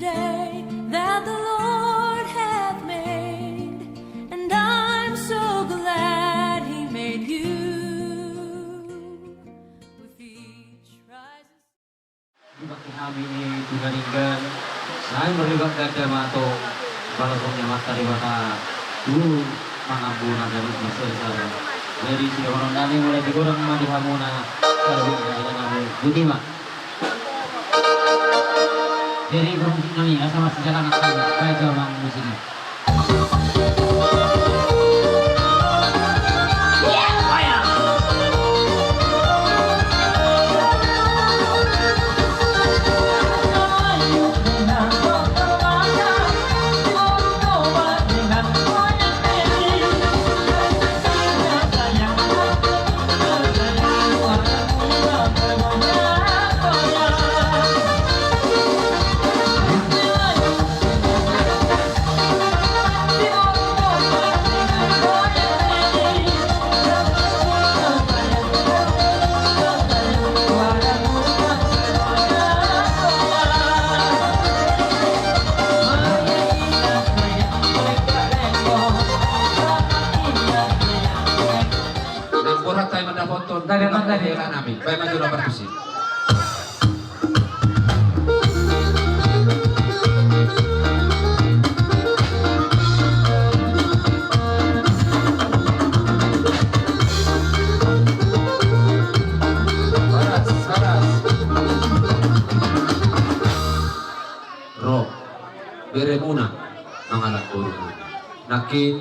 day that the Lord hath made, and I'm so glad He made you. With each rising kami ini dibandingkan selain berlibat ganda mato balapungnya mata di mata dulu mengampuna dari Mesir sana. Jadi si orang nani mulai digoreng mati hamuna kalau ada kami budima. Jadi berhenti kami asal masih jalan akan kayak jalan musiknya. Baik maju nomor kursi. Roh beremuna nangalat burung nakin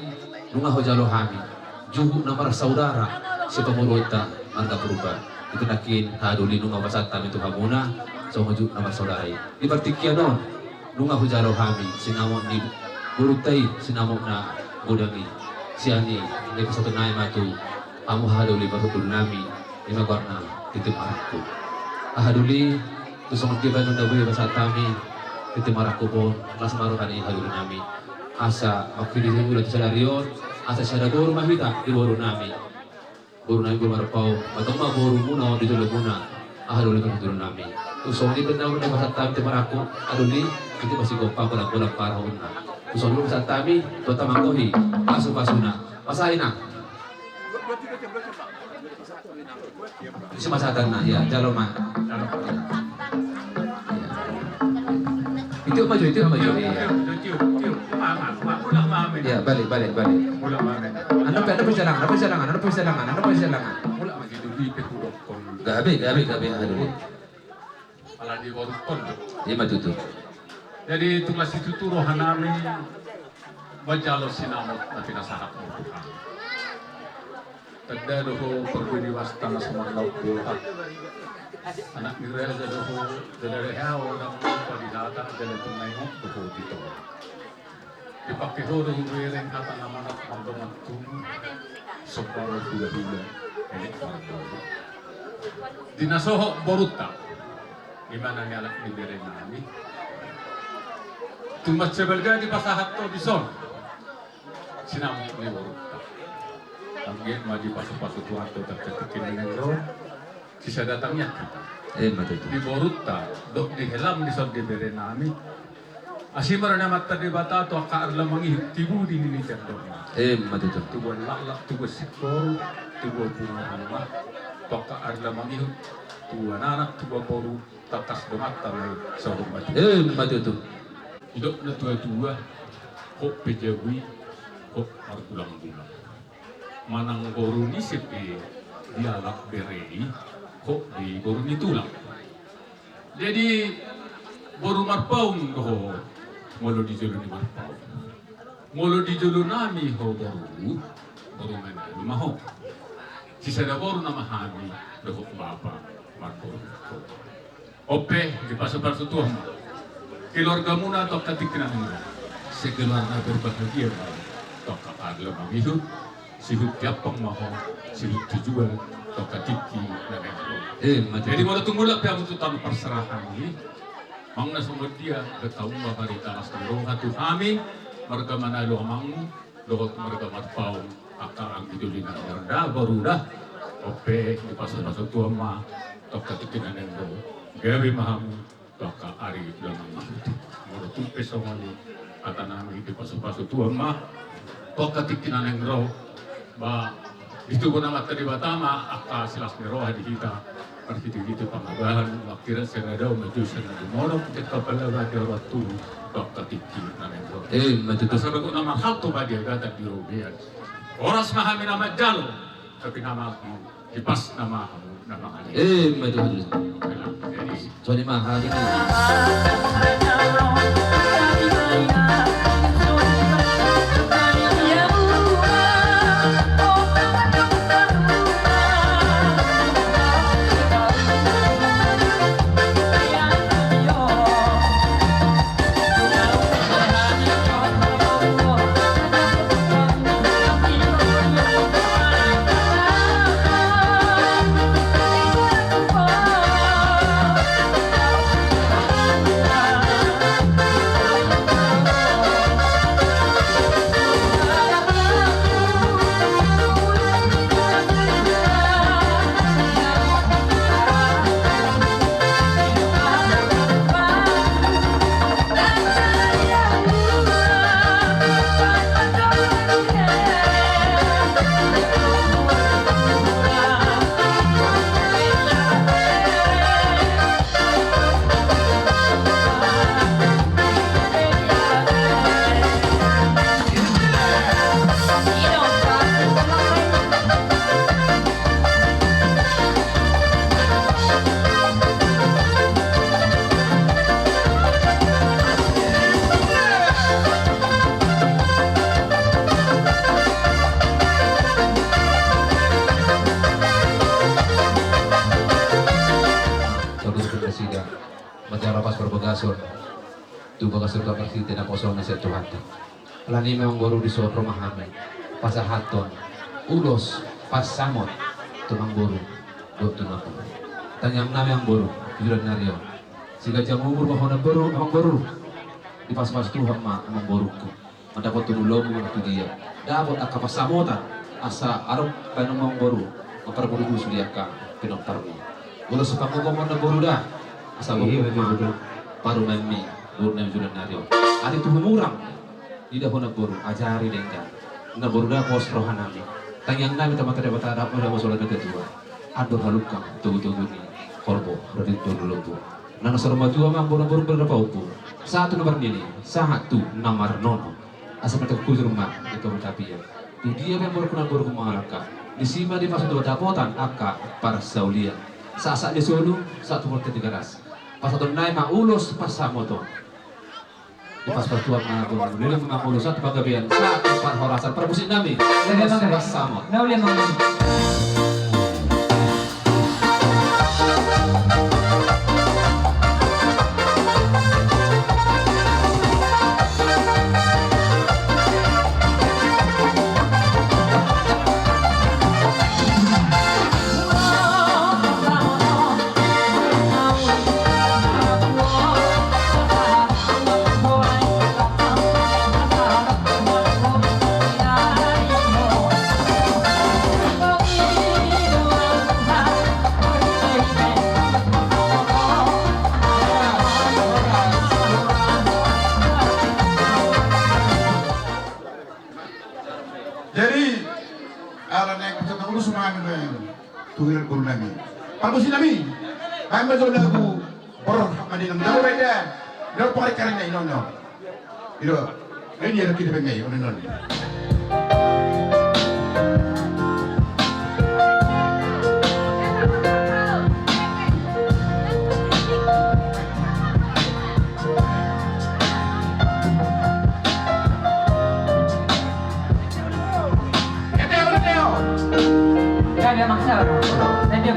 nunga hojalo hami juhu namar saudara si pemurota marga perubahan itu nakin haduli nunga wasatan itu hamuna so maju nama saudara di partikia non nunga hujaro hami sinamon ni burutai sinamon na budangi siani ni pasatu nai matu amu haduli barutul nami ni magwarna titim arakku ahaduli tu so magkiban ng dawi wasatami titim arakku pon kelas marukan ni haduli nami asa makpili sa ulat sa larion asa siya nagoro mahita di boro nami buru nami bermarpau, batang mah buru muna di dalam muna, ahaduli kan turun nami. Usong di benang di pasat tami temaraku, aduli itu masih gopang bola parah una. Usong di pasat tami, tota mangkohi, pasuna, pasaina. Isi masatan na, ya jaloma. Itu maju. Ya balik. Ano perjalanan. Mula begitu di Pekudokon. Gabi haduli. Pala di Warukon. Iya matutu. Jadi tugas itu tuh rohanami bajalo sinamot na pinasahap mo Tuhan. Tagda doho perbudi wastana sumaklaw buhat. Anak ni Reza doho dari hao ng pagdihata dari tunay mo doho dito. Dipakiho doho wireng kata naman at magdamantung sobrang hula-hula. Dinasoho boruta. Gimana ni anak ni Wireng nami? Tumat sebelga di pasahat to di son. Sinamot ni boruta. Tanggit maji pasu-pasu Tuhan to tercetukin negro. Sisa datangnya kita. Matutu. Di boruta, dok di helam di son di Wireng nami. Asimara na mata di bata to akaarla mangi tibu di nini tendo. Matutu. Tubuan laklak, tubuan sikor, tubuan bunga hanma. To akaarla mangi tubuan anak, tubuan boru takas domata lay sorong batu. Matutu. Hidup na tua-tua, kok pejawi, kok margulang-gulang. Manang boru ni sipi, dialak berei, kok di boru ni tulang. Jadi boru marpaung ho, molo di jolo ni marpaung. Molo di jolo nami ho boru mana lumaho. Sisa da boru na mahami, doho bapa marpaung. Ope, di paso-paso tuhan. Keluarga muna atau katikna nila. Sekeluarga berbahagia atau kapagla mangihut, sihut tiapang maho, sihut tujuan, atau katiki na nila. Jadi mau tunggu lah pihak untuk tanpa perserahan ini. Mangna sumber dia bertahu barita nas roha tu kami, mereka manalo amang, dohot mereka matpau, akal ang idulin ang yarda barudah. Ope, di pasal-pasal tua ma, atau katiki na nila. Gabi maham, baka ari lang ang muro tumpes ang ano kata namin di paso-paso tuwang ma pagkatikinan ng raw ba itu ko na matariba tama aka silas ni roha di kita parhiti-hiti pangabahan makira siya daw medyo siya na dumono kita pala rati ratu pagkatikinan ng raw matuto sabi ko naman halto ba dia gata di robian oras mahami na madjalo tapi nama mo ipas nama mo na makali matuto jadi so di mahal ini Matarapas berbagason tu bagasur ka persite na poso na sa Tuhan. Lani memang baru di sotro mahami pasahaton ulos pasamot tumang boru do tunapo tanyang nami ang boru julan naryo siga jang umur bahon na boru amang boru di pas-pas Tuhan ma amang boruku mendapat tunulo mo tu dia dapat akapasamotan asa arok kanang boru maparbudu sudiaka pinoktarmi ulos sa pangugomon na boru dah asa boru paru mami boru na julan naryo ari tuhumurang tidak hona boru ajari dengka na boru da pos rohanami tangyang nami tamat ada batara pada masalah kedua ado haluka tugu-tugu ni korbo radit dulu bu nana sarma dua mang boru berapa upu satu nomor ini satu nomor nono asa mata kuzur rumah itu tapi ya dia yang baru kena boru kumalaka di sima di pas dua dapotan aka para saulia saat di solo satu volta tiga ras pas satu naik ma ulos pas samoto di pas pertuan mengaku nilai mengaku satu pagabian satu parhorasan perbusin nami pas samot Jadi ala naik peserta urus semangat itu tuhiran guru nami. Pamusin nami. Kami betul lagu berhamadi nami. Lagu beda. Lagu pakai karena inono. Itu ini ada kita pengai inono. Dia maksa dan dia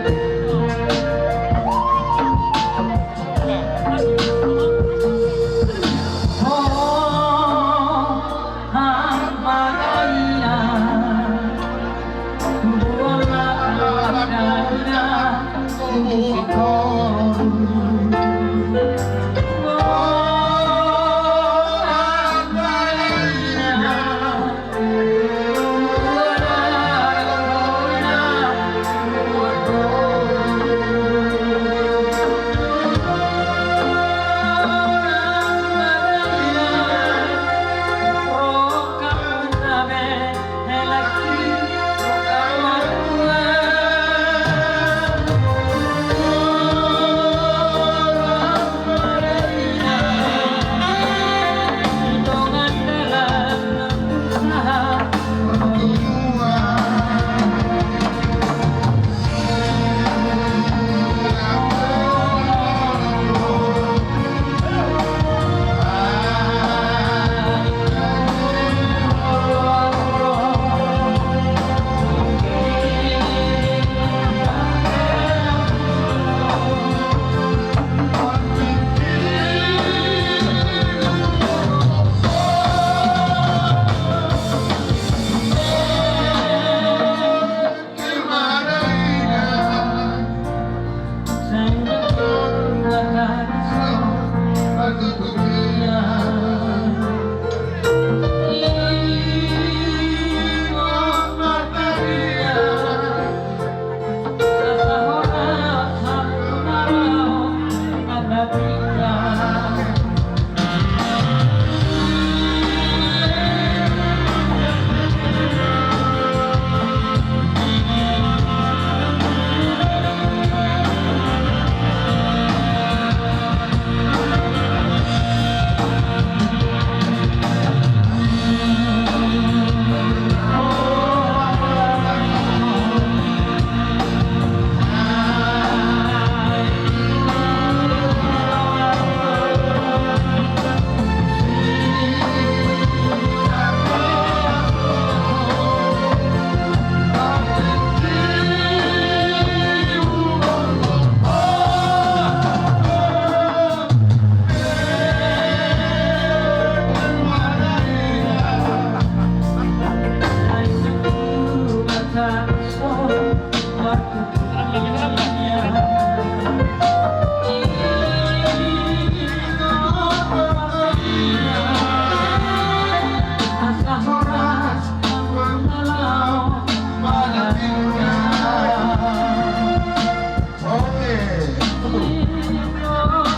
Oke.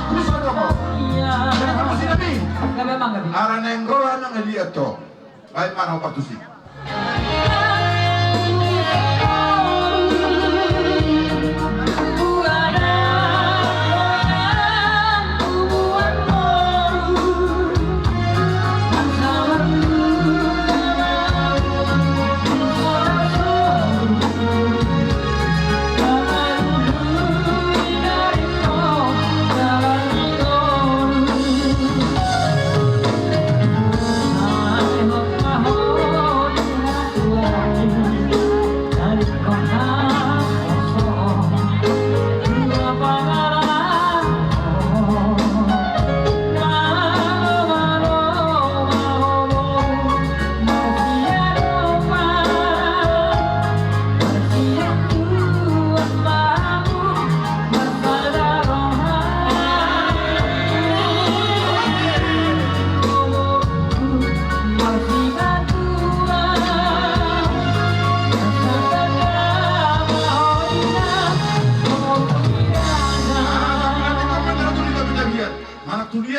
Terus ada apa? Apa sih Nabi? Gabi mang gabi. Aran yang rola nang lihat to. Ay mana apa tuh sih?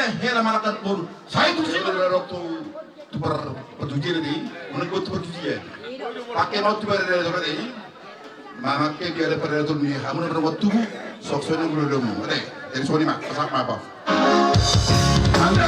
Hela malakat baru. Saya itu sih berdarah tu bertujuan ini, menurut tu bertujuan. Pakai mau tu berdarah ini, mama ke dia ada berdarah tu ni, kamu nak buat tu, sok soalnya belum demu. Ada, jadi soalnya mak, pasal apa? Anda.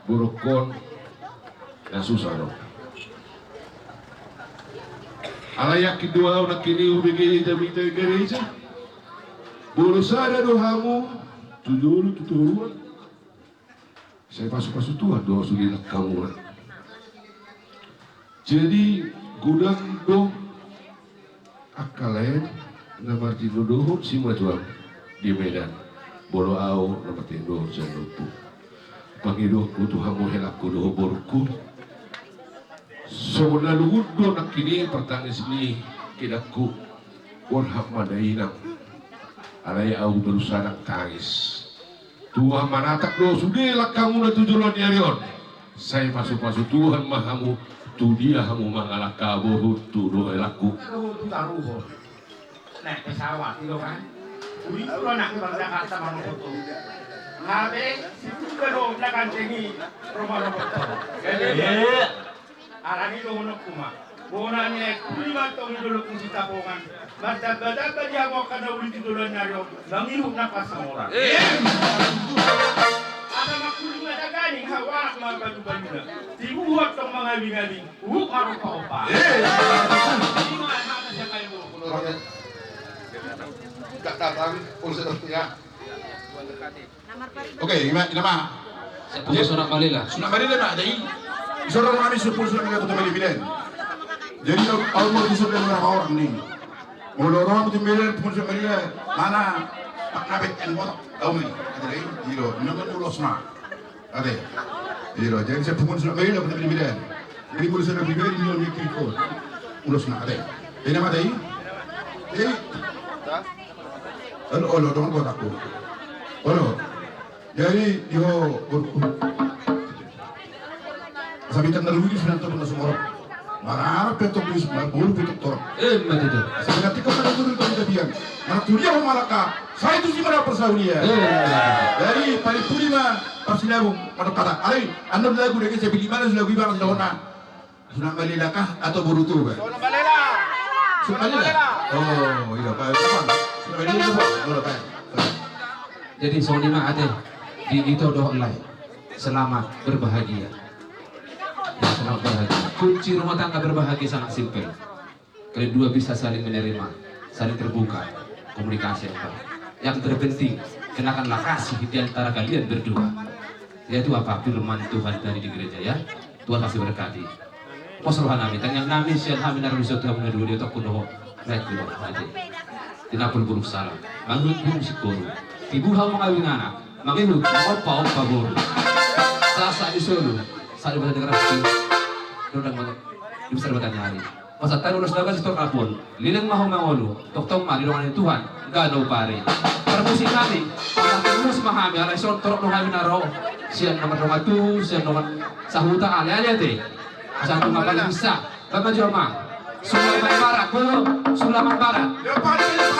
Burukon dan susah dong. Alayak kedua nak kini ubegi ita gereja. Burusada dohamu tujuan. Saya pasuk Tuhan doa sudah kamu. Jadi gudang do akalen nama doho semua tuan di Medan. Bolo au nama tindo jangan lupa. Pangidoku Tuhan mo helak ko doho borku. So nalugod do nak kini pertangis ni kidaku warham madainang. Alay au berusaha nak tangis. Tuhan manatak do sudah lah kamu na tujuan niarion. Saya masuk Tuhan mahamu tu dia hamu mangalak kaboh tu do helakku. Taruh. Naik pesawat itu kan. Uri kalau nak ke Jakarta mana foto. Ngabe situ kalau belakang tinggi rumah foto. Jadi arani do ono kuma. Bonanya kulima tong dulu kung sitapongan. Bada dia mau kana uli tidulan nario. Langiru na pasamora. Ada makulima daganing hawa mga badu-baduna. Tibuhat tong mga bingaling. Araw pa opa. Hindi nga hata siya kayo. Tak datang urusan tertunya. Oke, nama. Punya Sunan Malila. Sunan Malila nak jadi. Saudara kami sepuluh sunan kita kembali bilen. Jadi Allah disebut dengan orang ni. Mula orang itu bilen pun Sunan Malila mana Pak Nabet yang botak tahu ni. Ada jiro, nama ulos na. Ada. Jiro, jadi saya pun Sunan Malila kembali bilen. Jadi boleh saya bilen jiro ni kiko. Ulos na ada. Ini nama tadi. Jadi Olo dong buat aku. Olo. Jadi yo sabitan nalugi sudah tahu semua orang. Marah petok bis, bulu petok tor. Mati tu. Sebenarnya kita pada turun dari biang. Mana tulia mau malaka. Saya itu sih mana persaulia. Jadi paling purima pasti lagu pada kata. Alai, anda lagu lagi saya pilih mana lagu ibarat lawana. Sunan Malila kah atau Boruto? Sunan Malila. Sunan Malila. Oh, iya Pak. Sunan Malila itu Pak. Jadi soalnya ada di itu doh Allah. selamat berbahagia. Ya, selamat berbahagia. Kunci rumah tangga berbahagia sangat simpel. Kalian dua bisa saling menerima, saling terbuka, komunikasi yang baik. Yang terpenting, kenakanlah kasih di antara kalian berdua. Yaitu apa? Firman Tuhan tadi di gereja ya. Tuhan kasih berkati. Posrohan nami, tanyang nami siyan kami naruh sa Tuhan na duli otak kuno right kuno aja. Tinapol buruk salah, mangut buruk sikoro. Tibuhaw mga anak, mangihut, opa boro. Sa di solo, sa di bata degrasi, doon ang di besar bata nyari. Masa tayo ulos dagan sa kapon, lilang mahong mangolo, toktong malilungan ng Tuhan, ganaw pare. Para musin namin, ang ulos mahami, alay son, torok nung kami naro, siyan naman rumatu, siyan naman sa huta, alay te. Saan kung mapalang bisa, Bapak Joma, Sulaman Barat, Bolo, Sulaman Barat,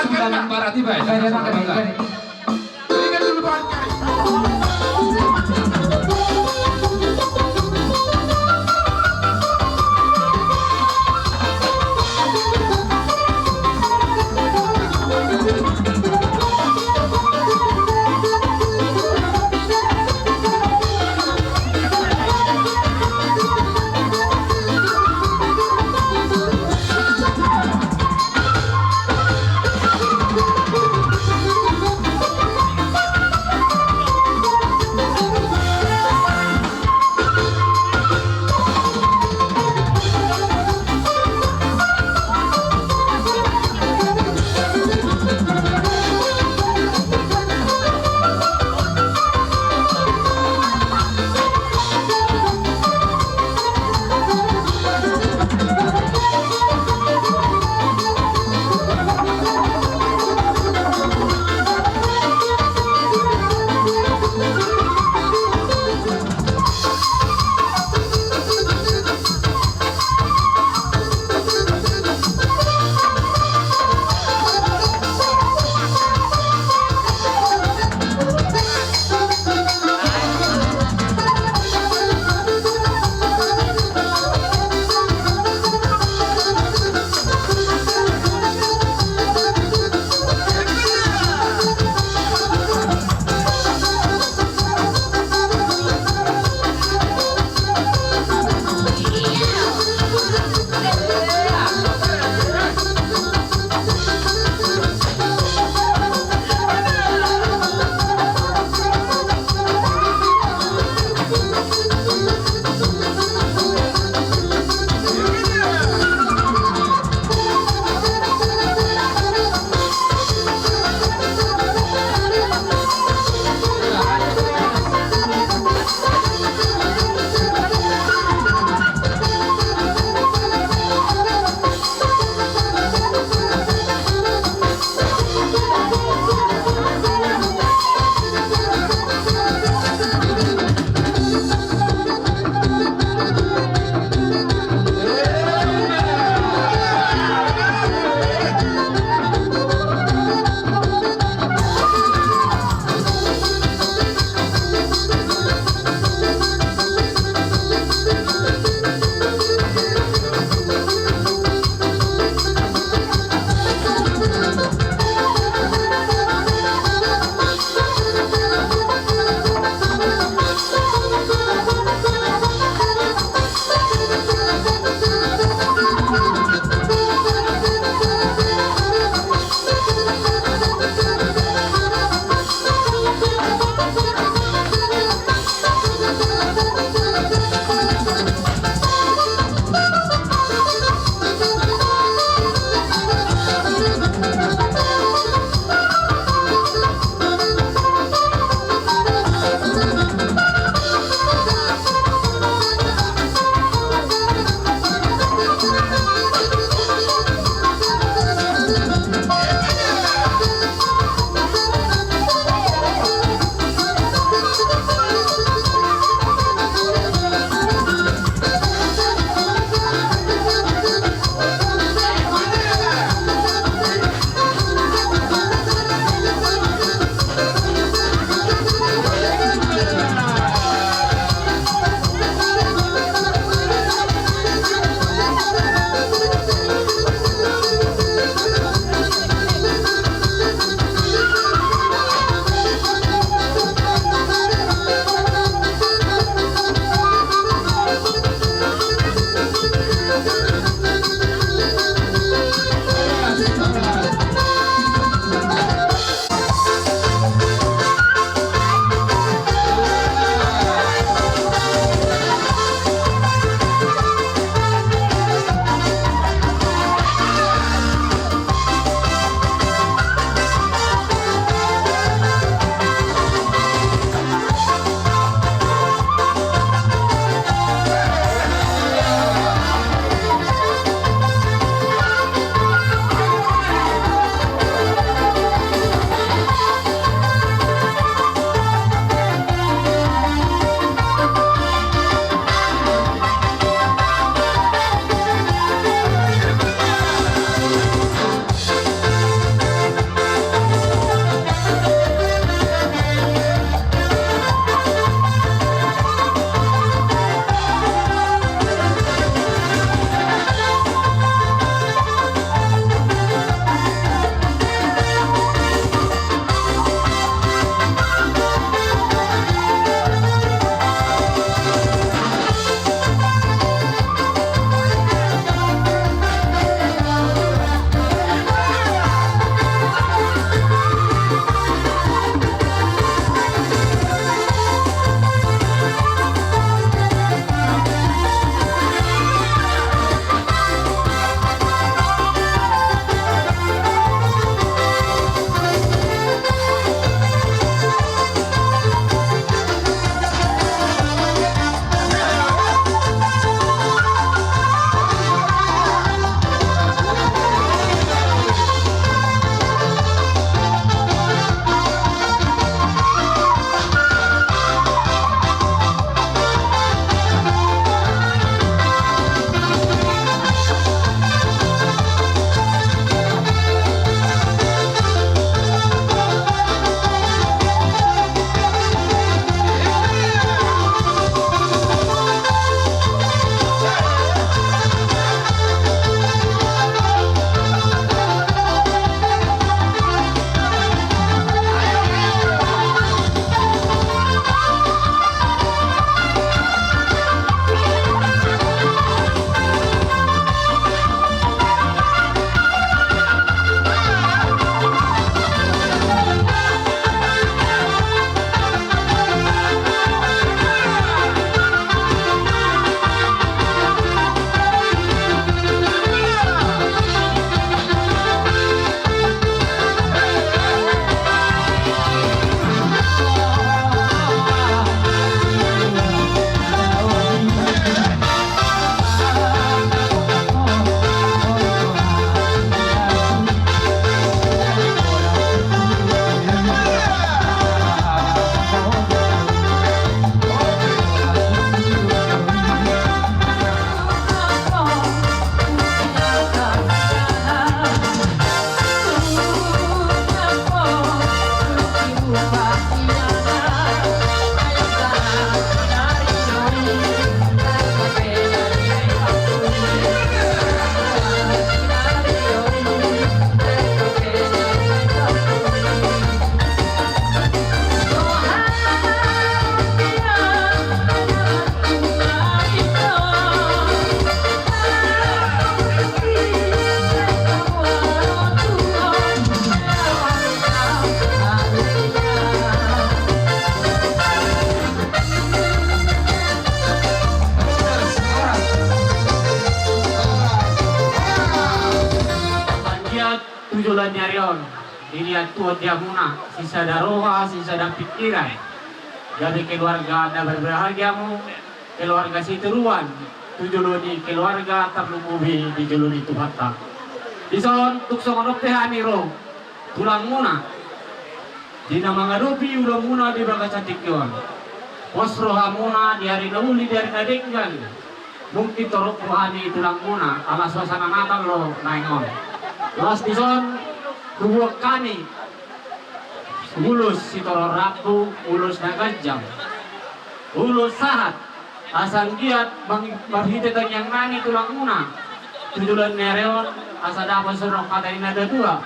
Sulaman Barat, tiba ya? Gani, gani, gani. Berikan dulu Tuhan kami. nerion dilihat tua dia muna sisa daroha sisa da pikiran jadi keluarga ada berbahagiamu keluarga situruan tujuluni keluarga terlubuhi di juluni tuhata dison tuk songonop tehaniro tulang muna dina mangarupi ulang muna di baga cantikyon posro hamuna di hari nauli di hari nadenggal mungkin torok rohani tulang muna ala suasana natal lo naingon las dison kubuak kani ulus si toro rabu ulus nagajam ulus sahat asal giat berhitetan yang nani tulang muna tujulan nereon asa dapat surong kadain ada dua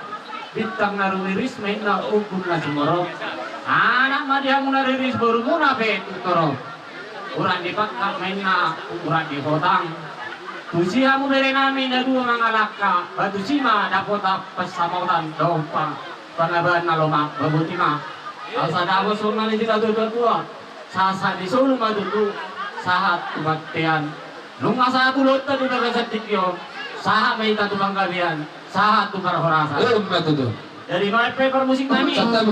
bintang naruriris main na ukur na sumoro anak madia muna riris baru muna pe tutoro urang dipakak main na urang di hotang tusia mu bere nami na dua mangalaka batu sima dapota pesamautan dompa pangaban na loma babuti ma asa dapat surong nani tidak tua sasa di solo madudu sahat kebaktian lunga sa tulot tadi daga satikyo sahat may tatubang gabian sahat tukar horasa Matudo. dari paper musik kami Sakta.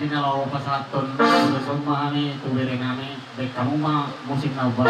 dinalaw pasaton lusong mahani tubere nami dek kamu mah musik na ubah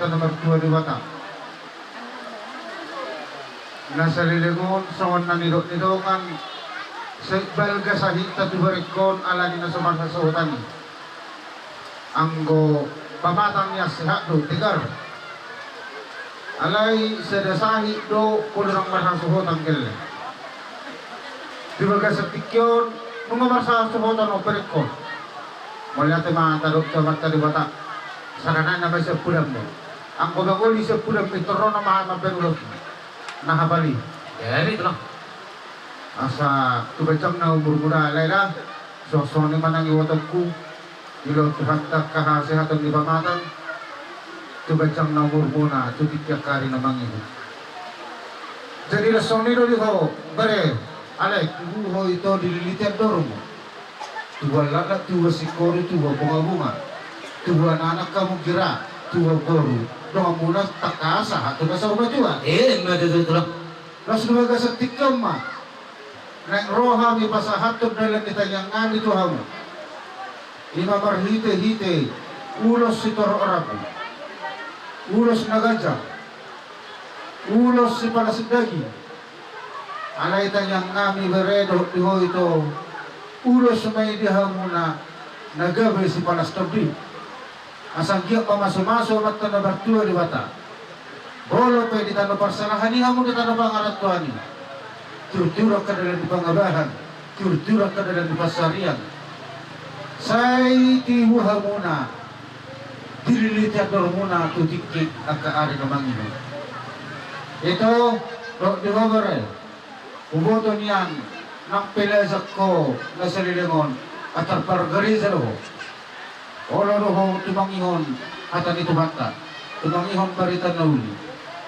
nomor 2 di Batam. Nasa lilingon sa na nidongan sa balga sa hita tubarikon alani na sumasa sa hutan. Anggo pamatang niya sihat do tigar. Alay sa dasahi do kulurang marang suhutan kele. Dibaga sa tikyon mga marang suhutan o perikon. Mula ito mga tarok sa mata di Batam. Sarana na may sa pulang mo. Ang kubaguli sa pulang ito ron na mahal maperulog. Nakabali. Jadi itulah. Asa tubacang na umurmura layla. So ni manang iwatag ku. Ilo tuhantak kahasihatan di pamatan. Tubacang na umurmura. Tutikya kari na mangiho. Jadi rasoniro dito. Bare. Alay. Kuho ito dililitian dorong mo. Tuwa lala, tuwa sikori, tuwa bunga-bunga. Tuwa anak kamu kira. Tuwa goro. Doang muna takasa. Hato na sa umat tuwa. Itulah. Las lumaga sa tikam ma. Nang roha mi pasahatod na lang itanyang ngani tuhamu. Ima marhite-hite. Ulos si toro orabu. Ulos nagaja. Ulos si palasidagi. Alay tanyang ngami beredo diho ito. Ulos may dihamu na nagabi si palastabdi. Asang giyak pamasumaso at tanabartua di bata. Bolo pwede tanong parsalahan niya mo na tanong pangarat ko ani. Turtura ka dalam di pangabahan. Turtura ka dalam di pasarian. Say tiwuha muna. Dililitiador muna tutikik ang kaari ng Manginoon. Ito, di ba barel? Uboto niyan ng pilazak ko na sa lilingon at tarpargarizalo ho. Olo ho tumangihon at ang itumata. Tumangihon baritan na uli.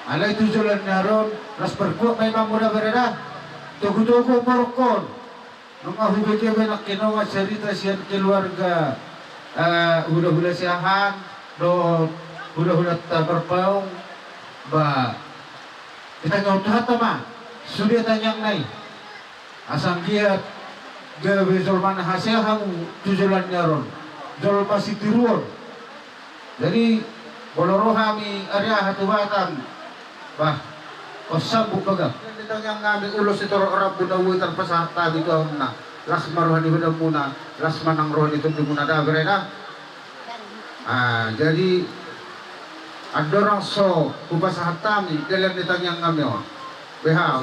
Alay tujulan na ron, las perkuak may mamura berada. Tugu-tugu marukon. Nung ahubigay may nakinawa cerita siya keluarga hula-hula siyahan, do hula-hula tabarpaong, ba, kita ngaw tuhat ma, sulit tanyang nai. Asang giat, gawe Zolman hasil kamu tujulan nyaron Zol pasti tiruan. Jadi boloro kami area hatubatan bah kosambuk bagam. Kita yang ngambil ulos itu orang budawi tanpa sahata gitu na lasma rohani budak muna lasma nang rohani itu dimuna dah bereda. Jadi ada orang so kupas hatami dalam ditang yang ngambil. Beha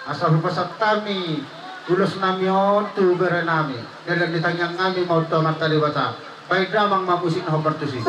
asal kupas hatami ulos namion tu berenami dalam ditang yang ngambil mau tomat tali bata. Baik damang mamusin hobar tu sih.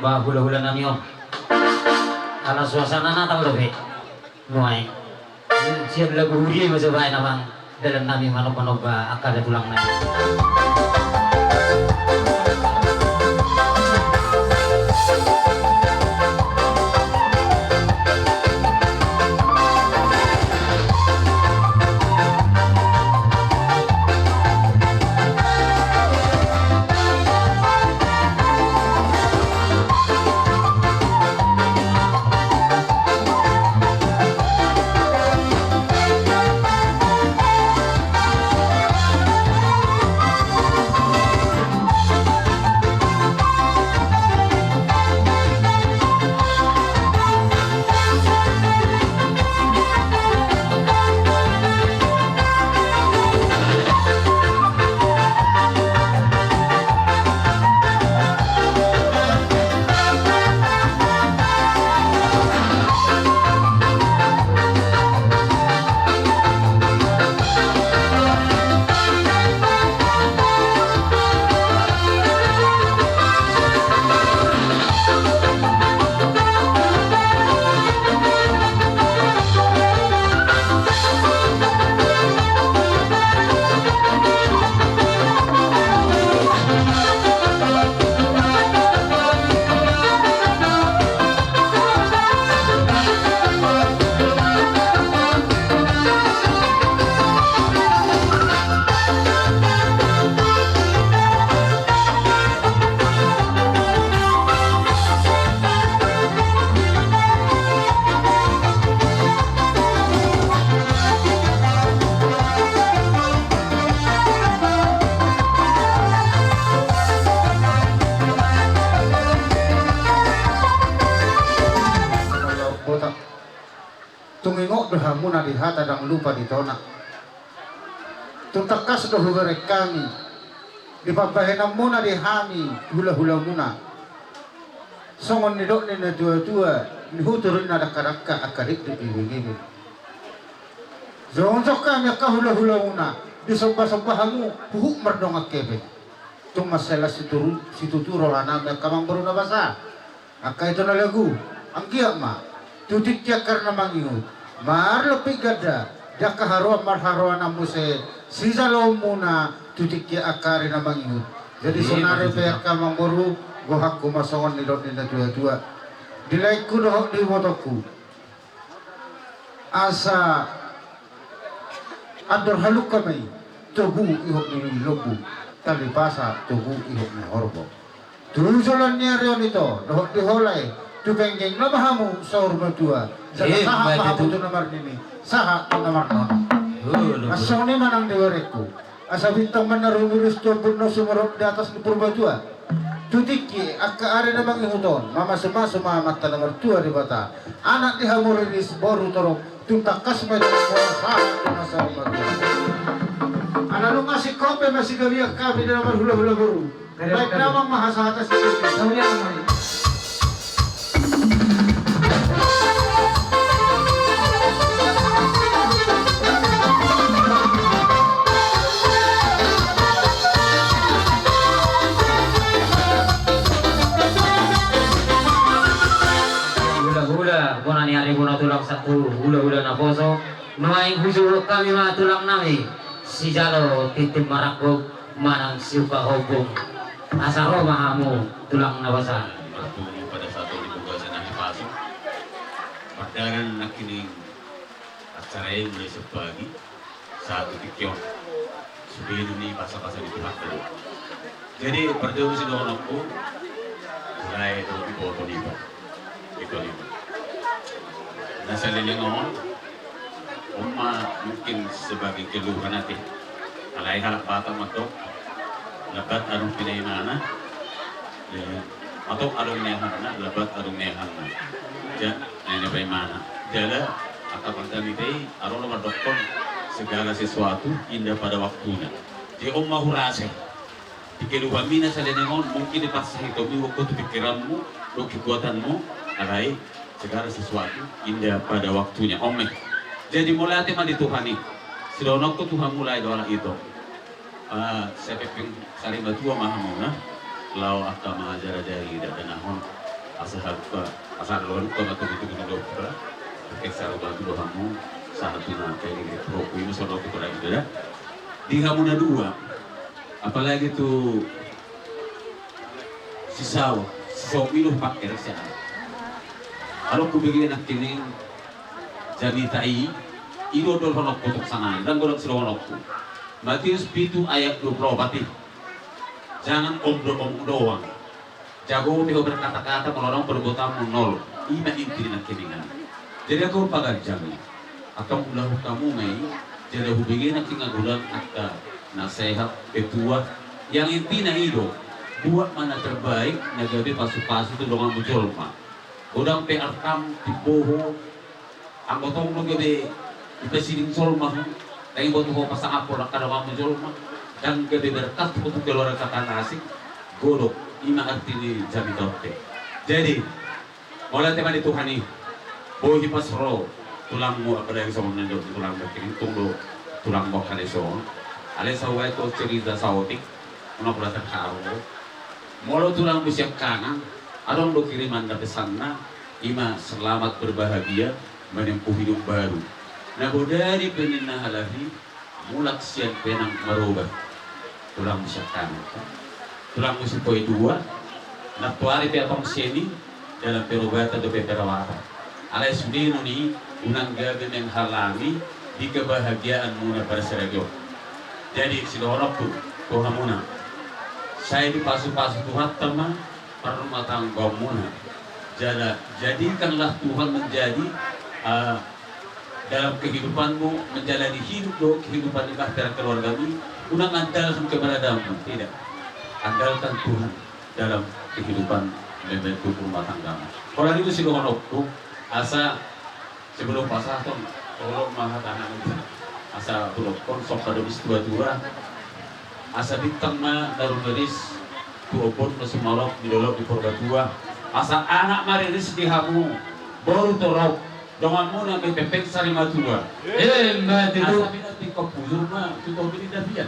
manoba hula-hula nami om. Kalau suasana na tahu lebih, muai. Siap lagu huri macam baik namang dalam nami manoba akar tulang nami. tungingok dohamu na dihat adang lupa ditona. Tuntakas dohu berek kami, dipabahenam muna dihami hula-hula muna. Songon nidok ni na tua-tua, nihuturin na daka-daka akadik di bibig-bibig. Zonjok kami ka hula-hula muna, disomba-sombahamu puhuk merdong akebe. Tung masalah situturo hanam yang kamang baru na basa. Aka itu na lagu, ang giyak ma, tutik tiyak karena mangingut. Mar lepik gada, dak kaharuan marharuan namu se sisa lo muna tutik tiyak akari na mangingut. Jadi sonare pihak kamang baru, gohakku masongan nilot nina dua-dua. Dilaiku dohok di motoku. Asa ador haluk kami, tugu ihok ni lobu. Tali basa tugu ihok ni horbo. Tujulan niya riyon ito, dohok diholay, tukengeng na mahamu sa urma tua. Saha mahamu ito namar nini, saha ito namar non. Asong ni manang diwareku, asa bintang manarunulus tuwapun no sumarot di atas ni purba tua. Tutiki, akka ari na mangihuton, mama sumamat na namar tua di bata. Anak di hamuriris, boru torong, tuntakas may tumura saha ito na sa urma tua. Ano masih kope masih gawiak kami di namar hula-hula boru. Baik namang mahasata si Kristo. Saunya kembali. Hula-hula, kung ni hari guna tulang satu hula-hula na poso, nuaing hujur kami mga tulang nami, si Jalo titim marakog, manang siupa hobong. Asaro mahamu tulang nabasa. Bertemu pada satu dibuka senang pasung. Perdagangan nak kini acara yang mulai sepagi satu tikion. Sudah ini pasal-pasal itu hak dulu. Jadi pertemu si doang aku mulai itu di bawah lima, itu lima. Nasa lilingon, mungkin sebagai keluhan nanti. Alai halak batang matok. Lebat arung pinay mana, atau arung nehan na, lebat arung nehan na. Jadi, ini bagaimana? Jadi, akal kami teh, arung nomor dokter segala sesuatu indah pada waktunya. Jadi, mahu rasa. Pikir mina salenengon mungkin pas itu waktu tu pikiranmu, kekuatanmu, alai segala sesuatu indah pada waktunya. Jadi mulai tema di Tuhan ini. Silonok tu Tuhan mulai doa itu. Saya pepeng saling batua mahamuna lau akka mahajara dari dadanahon asal lon ko matu itu kuno dokter kesal bantu dohamu saat tina kayak gitu roku ini soal dokter lagi dah di hamuna dua apalagi tuh sisau miluh pakai rasa kalau ku begini nak kini jadi tai ilo dol honok kotok sana dan golok silonokku Matius 7 ayat 20 jangan om doang jago tiho berkata-kata melorong perbuatanmu nol ima inti nak keningan jadi aku pagajami atau ulah kamu mai jadi hubungi nak tinggal bulan akta nasihat ketua yang inti na ido buat mana terbaik nagabi pasu-pasu itu dengan muncul mah udang pearkam tiboho anggotong lo gede ipesiding solmah Tapi buat ko pasang ako lang kada mamujol mah dan gede berkat untuk keluarga kata nasi godok ima arti ni jami dote. Jadi mulai tema di Tuhan ini bohi pas ro tulangmu apa yang sama nendo tulang berkirim tunggu tulang mau kaneson. Ale sawai ko cerita sawotik una pula terkau. Molo tulang busiak kanan adong do kiriman dari sana ima selamat berbahagia menempuh hidup baru. Nah dari penina halahi mulak siang penang merubah tulang musyakan tulang musipoi dua nak tuari pe apang seni dalam perubatan do perawatan alai sudino ni unang gabe menghalangi di kebahagiaan muna pada seragio jadi silorokku tuhamuna saya di pasu-pasu Tuhan teman perumah tangga muna jadikanlah Tuhan menjadi dalam kehidupanmu menjalani hidup lo kehidupan di bahtera keluarga ini unang andalkan keberadaanmu tidak andalkan Tuhan dalam kehidupan membentuk rumah tanggamu kalau itu sih dengan waktu asa sebelum pasah tuh kalau mengatakan asa bulog konsop pada bis dua asa bintang mah daru garis tuobon na sumalok di dolok di Purbatua asa anak mariris di hamu baru torok dongan mo na may pepek sa Limatua asa binati kapulur mah tuto binidabia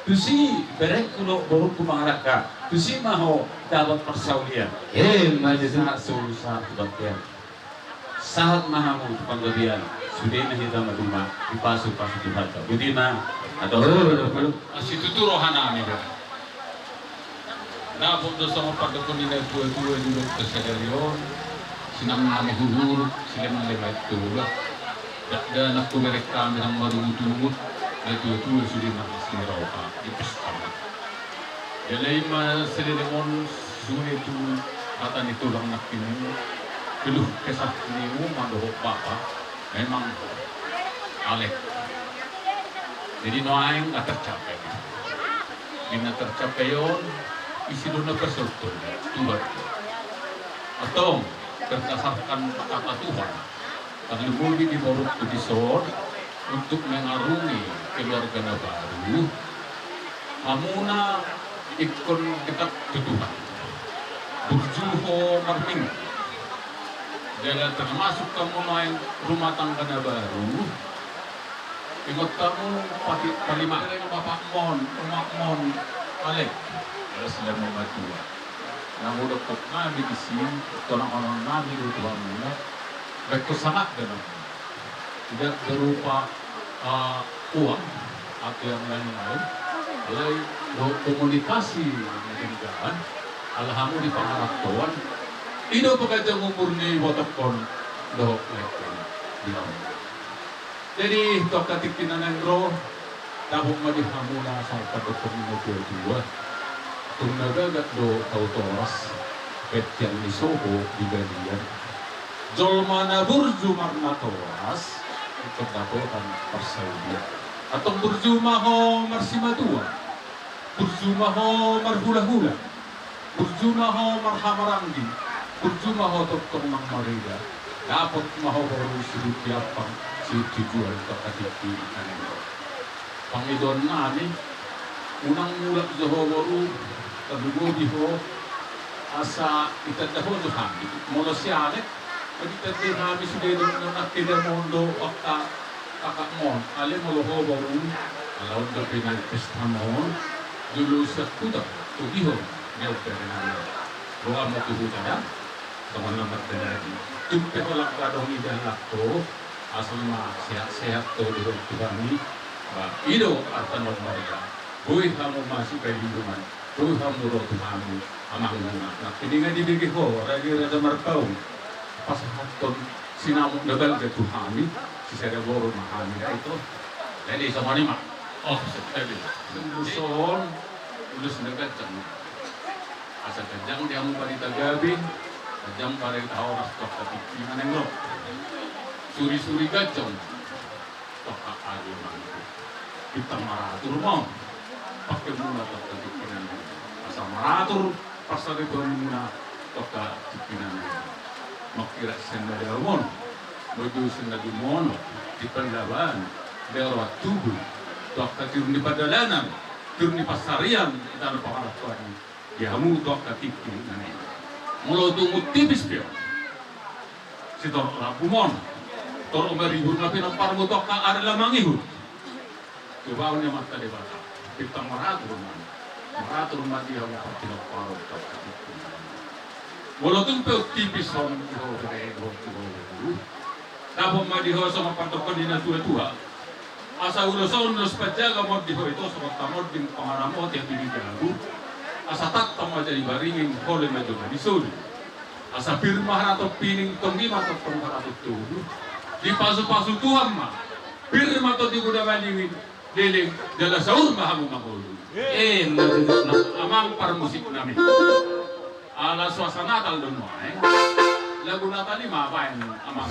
tusi berek kulo baru kumangaraka tusi maho dapat persaulian sa susah kebaktian sahat mahamu panggabian sudah nahita maduma dipasuk-pasuk di hata budina atau asitu tu rohana amiga na punto sama pada kunina tua-tua juga kesadaran sinam nama huhur silam lewat tu lah dan aku mereka yang marungut-ungut na tua-tua sudah masih roha ipis amat jadi mas selimon sudah tu kata itu lang nakinu keluh kesah niu mandoh bapa memang alek jadi noaing nggak tercapai nggak tercapai yon isi dona bersyukur Tuhan atau berdasarkan kata Tuhan terlebih di bawah episode untuk mengarungi keluarga baru amuna ikon dekat ke Tuhan berjuho marming jangan termasuk kamu main rumah tangga baru ingat kamu palima bapak mon rumah mon alek sudah membantu namun dokter kami di sini orang-orang kami di Tuhan mereka sangat dalam tidak berupa uang atau yang lain-lain oleh komunikasi dengan alhamdulillah di pengaratuan itu pekerjaan murni watakon doh lekon jadi dokter tikinan engro tabuk madi hamuna sampai dokter dua Tunaga do autoras petian di Soho di Balian Jolmana burju marna toras ikut dapotan persaudia atau burju maho marsimatua burju maho marhula-hula burju maho marhamaranggi burju maho dokter mang marida dapat maho baru sudut diapang si tujuan kakatiki anendo pangidon nani unang mulak zahowaru terlugu diho asa itadaho do kami molo sianek pagitadin kami sudah nung nakila mondo akta kakamon ale molo ho baru alaw da pinagpestamon dulu sa kuda tudiho neo perenalo roa mo tuhuda teman nomor tenagi tupe ko lakadong idan lakto asal ma sehat-sehat to di kami ido artanong mereka buih kamu masuk ke lingkungan Tuhan murah Tuhanmu amang nak piningan di bigi ho raja markau pas haton sinamu dagal ke Tuhani si sada boro mahami itu jadi sama ni mak oh sekali sembusol ulus negat jam asa kajang dia mu bari tagabi kajang pare tahu ras tok tapi mana ngro suri-suri gajong tok ayu mangku kita maratur mau pakai muna tok tikinan asal maratur pasal itu muna tok tikinan makira sendadarmon bojo sendagimon di pendawan lewat tubuh tok turun di padalanan turun di pasarian dan pakaratuan diamu tok tikinan mulo tunggu tipis dia si tok lapumon tor omerihun lapin ang parmo tok ka arila mangihun tubaw niya mata di bata pitang maratur mati ang patilok paro tok mulo tunggu tipis on tapos madiho sa mapantokon din na tua-tua asa uloson los padyaga mo diho ito sa magtamod din pangaramot yung binigago asa taktang majali baringin hole medyo na disuli asa pirmahan ato pining tongi mato pangkaratot tulo di paso-paso Tuhan ma pirma to di kuda balingin diling dala saur mahamu makulo madudok na amang parmusik namin ala suasana tal doon mo lagu nata lima apa yang amang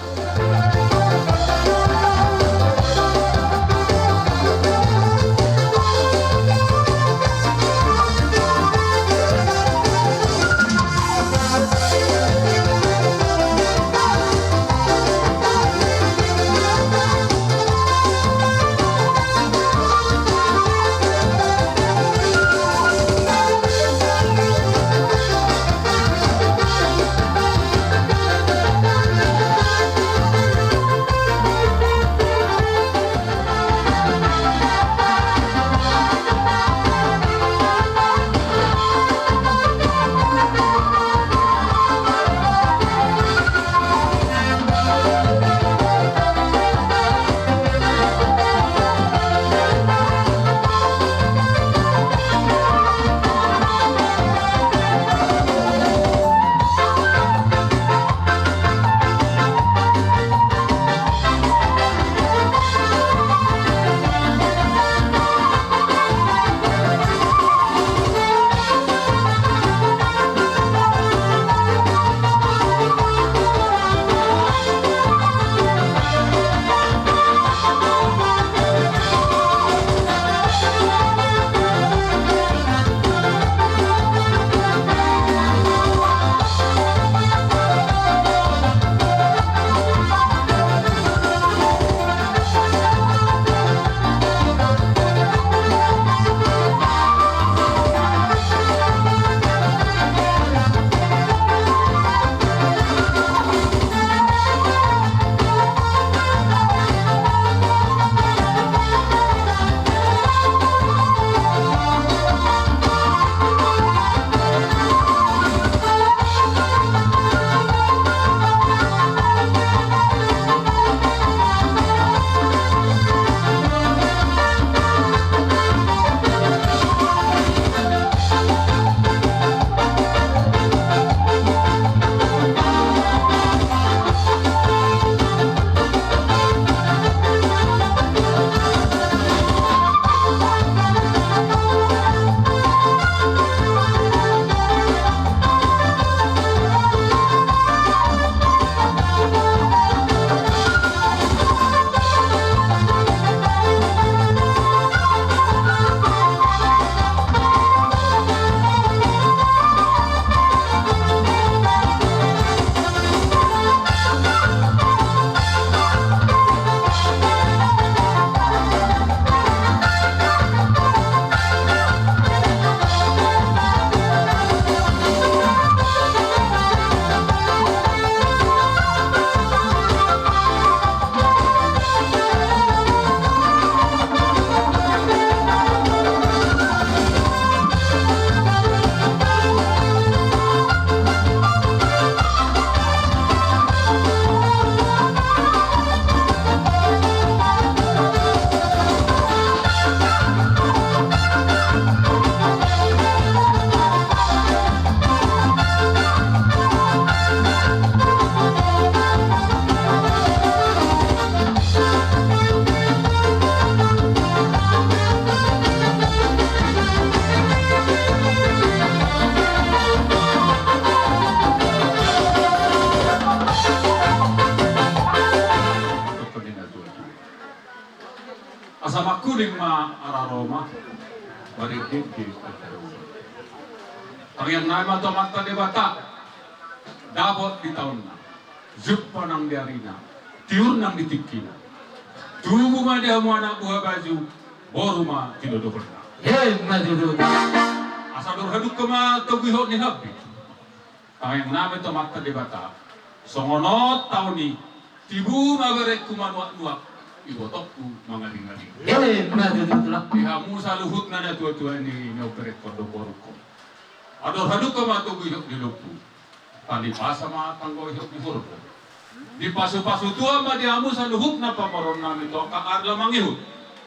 arah Roma, barikin di yang nama tomata de bata, dapat di tahun na, zup panang diarina, tiur nang ditikina, tubuh ma dia mu anak buah baju, boruma kilo doberna. Hei, madu. Asal haduk kema togihok ni habi. Yang nama tomata de bata, songonot tahun ni, tibu magerek kumanuak-nuak, ibotokku mangaling-aling. Hei, madu tulak. Pihamu saluhut nana tua-tua ini ngoperet kondo boruko. Ador haduk kematu ihok di lupu. Tali pasama tanggo ihok di hurpo. Di pasu-pasu tua ma diamu saluhut na pamaron nami to kakar lamang ihut.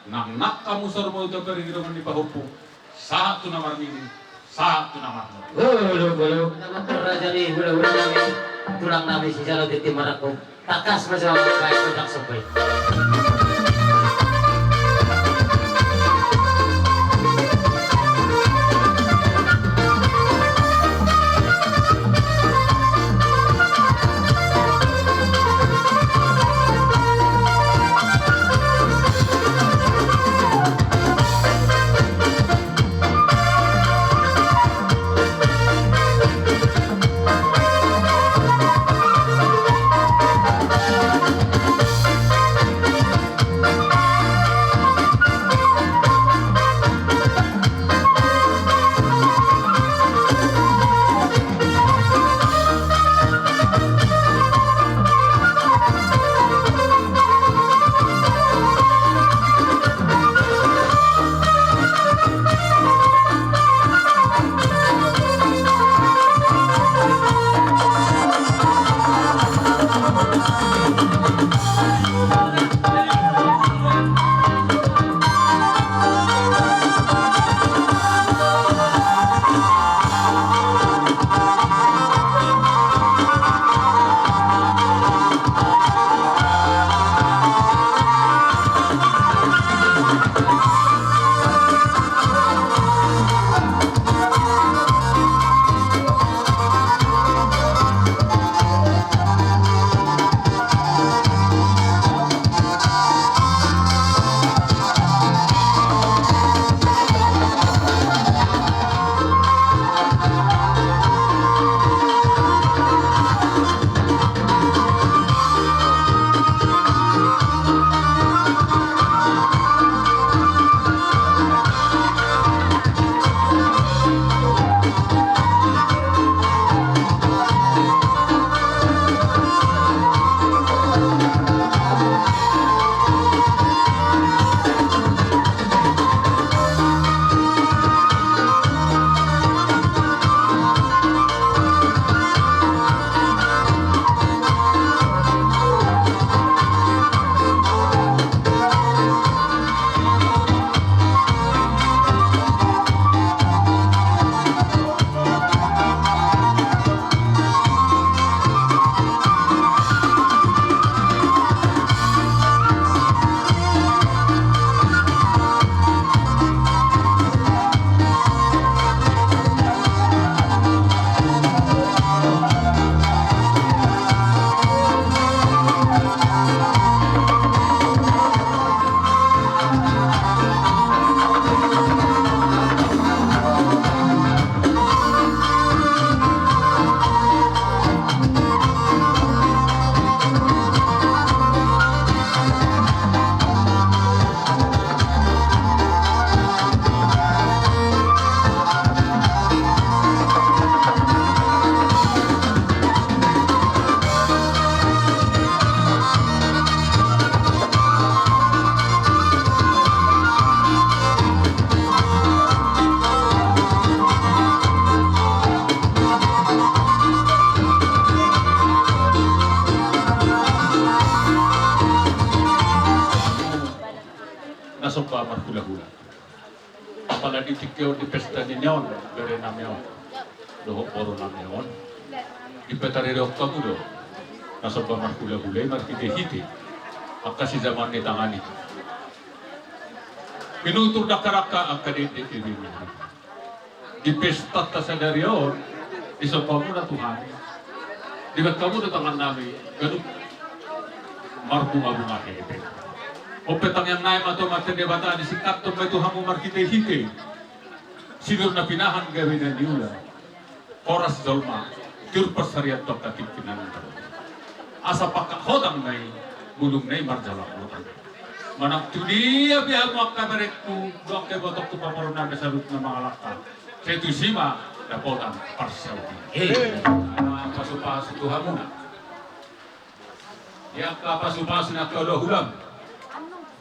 Nang nak kamu sormo itu perihidupan di pahupu. Satu namar ini, satu namar. Bulu. Nama raja ni, bulu nami. Tulang nami si Jalo Titi Marakog. Takas macam baik pedak sopai. Nasumpa marhula-hula. Apalagi tikyo di pesta di neon, bere na neon. Doho poro na neon. Di petare do kamu do. Nasumpa marhula-hula, markidehiti. Akka si zaman ni tangani. Pinutur da karaka ang kaditi ibig. Di pesta ta sa darion, isumpa mo na Tuhan. Di ba't kamu na tangan namin, ganun marbunga-bunga kete. Opetang yang naik atau mati debata disikat to itu hamu markite hike. Sidur na pinahan gawin na diula. Horas dolma, tur persariat tok katip kinan. Asa pakak hodang nai, bulung nai marjala hodang. Manak tudia biar mak kabarekku, dok ke botok tu pamaruna besalut na mga lakta. Setu sima dapotan parsauti. Pasu-pasu Tuhan muna. Ya ka pasu-pasu na kaulah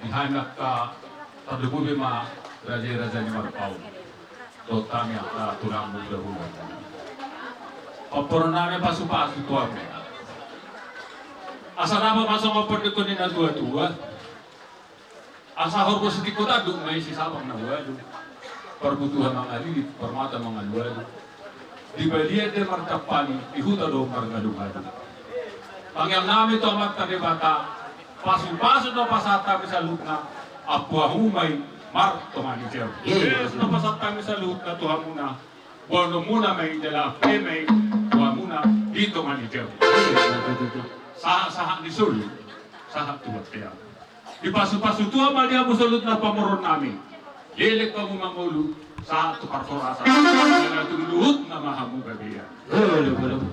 dihanak ka terdebubi ma raja-raja ni marpau. Totami ka tulang muda hulu. Paporname pasu-pasu Tuhan. Asa nama masuk open dikunin na tua-tua. Asa horbo sedikit aduk may si sabang na wadu. Perbutuhan mga alit, permata mga wadu. Di balia de martapani, ihuta do margadung-adung. Pangyang namin to amat kadebata, pasu-pasu do pasata bisa lutna, apua humay, mar to manager. Yes, no pasata bisa lutna to hamuna, bono muna may dala, may tuwa muna, dito manager. Sahak-sahak disul, sahak tuwat kaya. Di pasu-pasu tuwa malia musulut na pamoron namin. Yelek pa mo mangulo sa tuparsorasa. Kaya tuluhut na mahamu gabiya.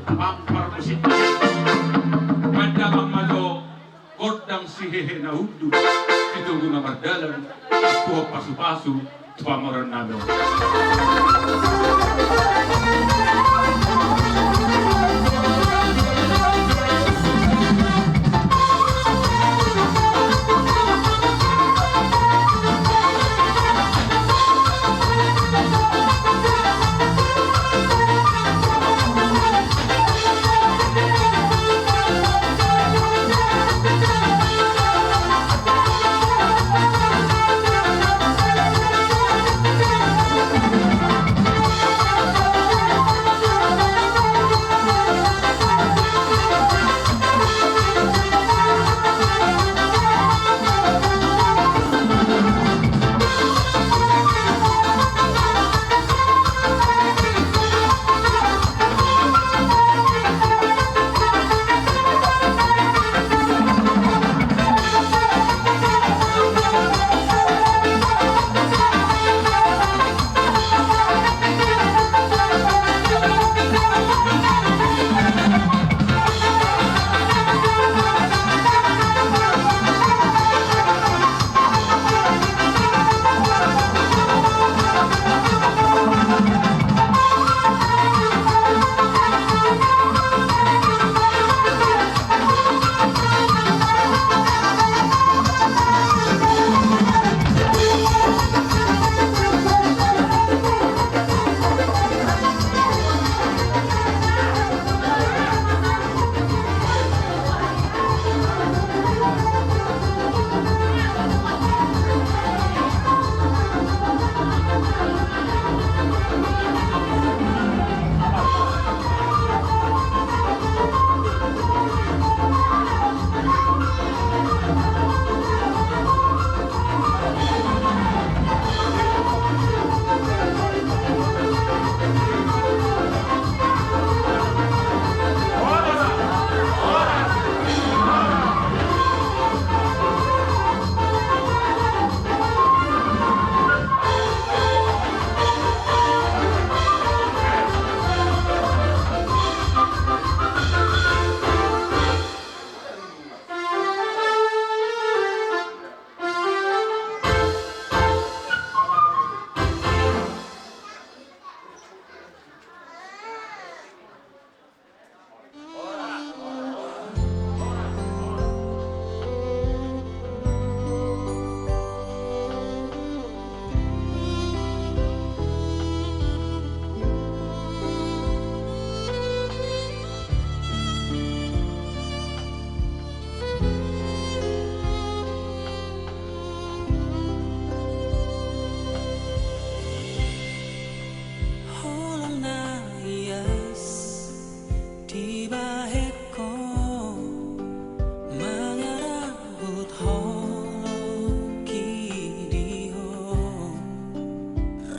Pamparmusit. Mandamang malo, kordang sihehe na hugdo. Ito na magdalan, tuwa pasu-pasu, tupamoron namin.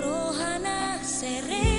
Rohana sere